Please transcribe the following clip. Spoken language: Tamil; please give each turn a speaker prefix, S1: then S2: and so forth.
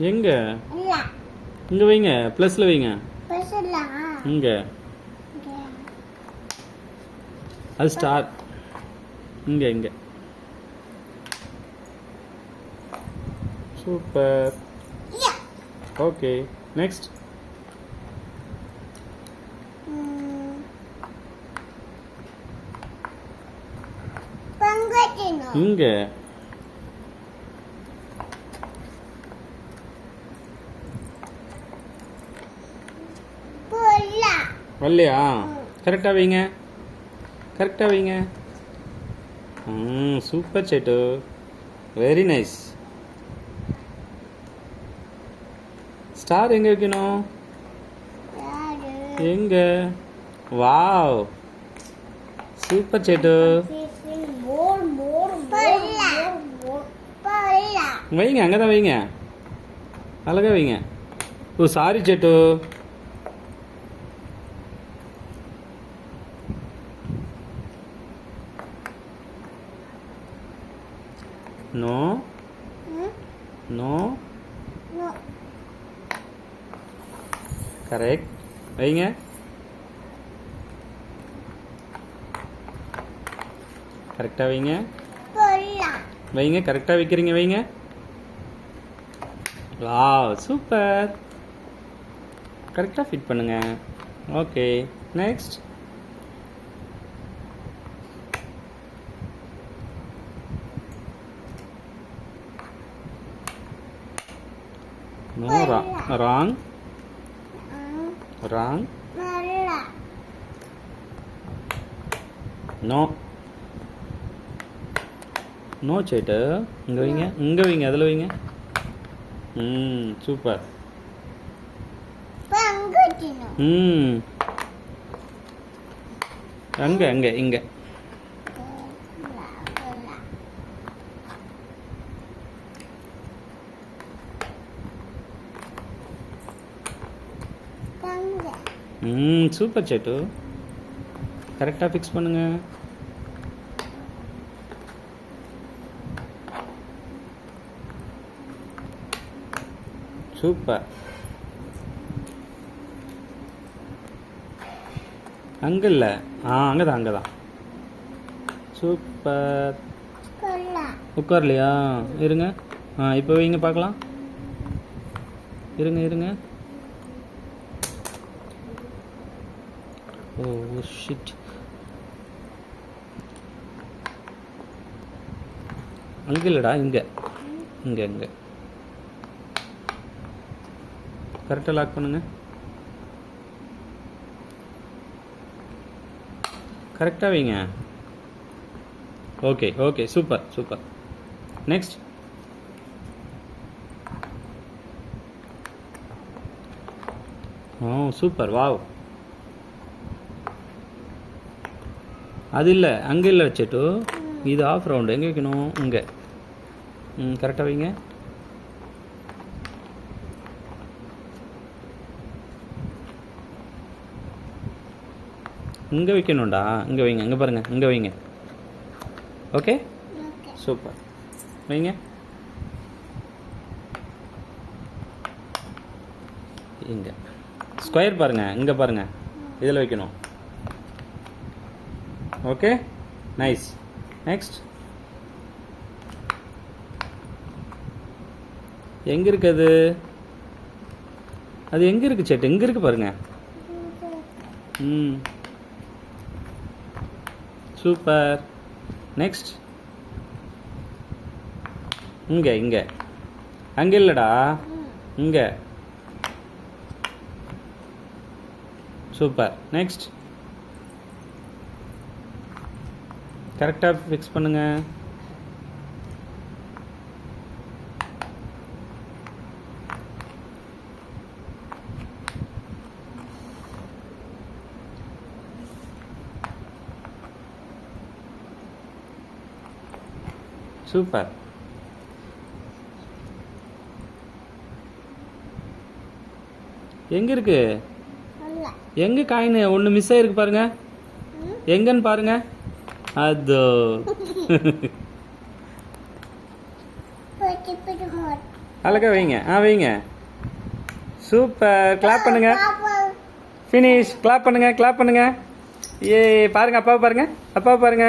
S1: எங்க இங்க வைங்க, பிளஸ்ல வைங்க. இங்க அது ஸ்டார். இங்க இங்க சூப்பர். Okay next. இங்க வரலையா? கரெக்டாக வைங்க, கரெக்டாக வைங்க. சூப்பர் சேட்டு, வெரி நைஸ். ஸ்டார் எங்கே வைக்கணும்? எங்க? வாவ், சூப்பர் சேட்டு. வைங்க, அங்கே தான் வைங்க, அழகா வைங்க. ஓ சாரி சேட்டு. No. No. No. Correct. வைங்க. கரெக்டா வைங்க. வைங்க, கரெக்டா வைக்கிறீங்க, வைங்க. Wow, super. கரெக்டா ஃபிட் பண்ணுங்க. Okay next. No, wrong. Wrong. No. No சேட்டு. இங்க வைங்க, இங்க வைங்க, அதில் வைங்க. சூப்பர். அங்க அங்க இங்க. சூப்பர் சேட்டு, கரெக்டாக ஃபிக்ஸ் பண்ணுங்க. சூப்பர். அங்கே இல்லை, அங்கே தான், அங்கே தான். சூப்பர். உட்கார்லையா? இருங்க. இப்போ வைங்க பார்க்கலாம். இருங்க இருங்க. Oh shit. அங்கே இல்லைடா, இங்கே இங்கே இங்கே. கரெக்டாக லாக் பண்ணுங்க. கரெக்டாக வைங்க. Okay okay, super super. Next. ஓ சூப்பர், வாவ். அது இல்லை, அங்கே இல்லை வச்சுட்டு இது ஆஃப் ரவுண்டு. எங்கே வைக்கணும்? இங்கே. கரெக்டாக வைங்க. இங்கே வைக்கணும்டா, இங்கே வைங்க, இங்கே பாருங்கள், இங்கே வைங்க. Okay super. வைங்க. இங்கே ஸ்கொயர் பாருங்கள், இங்கே பாருங்கள், இதில் வைக்கணும். Okay nice. நெக்ஸ்ட். எங்கே இருக்கு அது? அது எங்கே இருக்குது சேட்டு? எங்கே இருக்குது பாருங்க. சூப்பர். நெக்ஸ்ட். இங்கே இங்கே. அங்கே இல்லைடா, இங்கே. சூப்பர். நெக்ஸ்ட். கரெக்டாக ஃபிக்ஸ் பண்ணுங்க. சூப்பர். எங்கே இருக்கு? எங்கே காயின் ஒன்று மிஸ் ஆகிருக்கு பாருங்க. எங்கன்னு பாருங்க. அதோ அழகா வைங்க. வைங்க. சூப்பர். கிளாப் பண்ணுங்க. ஃபினிஷ். கிளாப் பண்ணுங்க. கிளாப் பண்ணுங்க. ஏ பாருங்க, அப்பாவை பாருங்க. அப்பாவை பாருங்க.